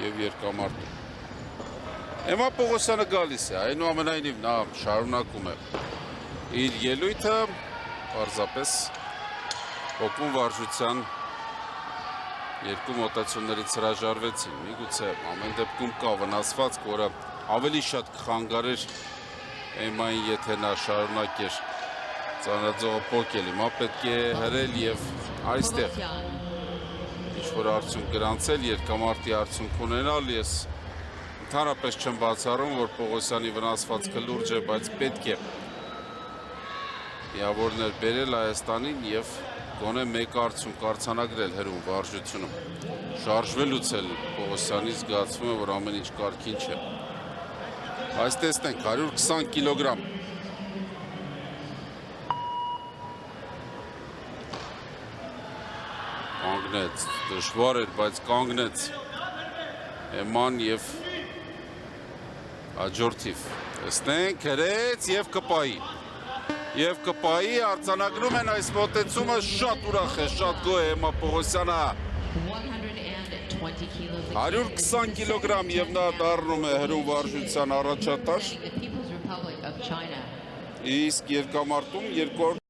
և երկամարտում։ Էմա Պողոսյանը գալիս է, այնուամենայնիվ նա շարունակում է իր ելույթը, պարզապես հոգուն վարժության երկու մոտեցումներից հրաժարվեցին, միգուցե ամեն դեպքում կա վնասվածք, որը ավելի շատ կխանգարեր Էմային, եթե նա շարունակեր ծանրաձողը պոկել, հիմա պետք է հրել և այստեղ ինչ-որ արդյունք գրանցել, երկամարտի արդյունք ունենալ, ես ընդհանրապես չեմ բացառում, որ Պողոսյանի վնասվածքը լուրջ է, բայց պետք է միավորներ բերել Հայաստանին և գոնե մեկ արդյունք արձանագրել հրում վարժությունում։ Շարժվելուց էլ Պողոսյանի զգացվում է, որ ամեն ինչ կարգին չէ։ Այս տեսնենք, 120 կիլոգրամ։ Կանգնեց, դժվար էր, բայց կանգնեց Էման և հաջորդիվ։ Տեսնենք, հրեց և կպայի։ Եվ կպայի արձանագրում են այս մոտեցումը, շատ ուրախ է, շատ գոհ է Էմա Պողոսյանը։ 120 կիլոգրամ և նա դառնում է հրում վարժության առաջատար։ Իսկ երկամարտում 200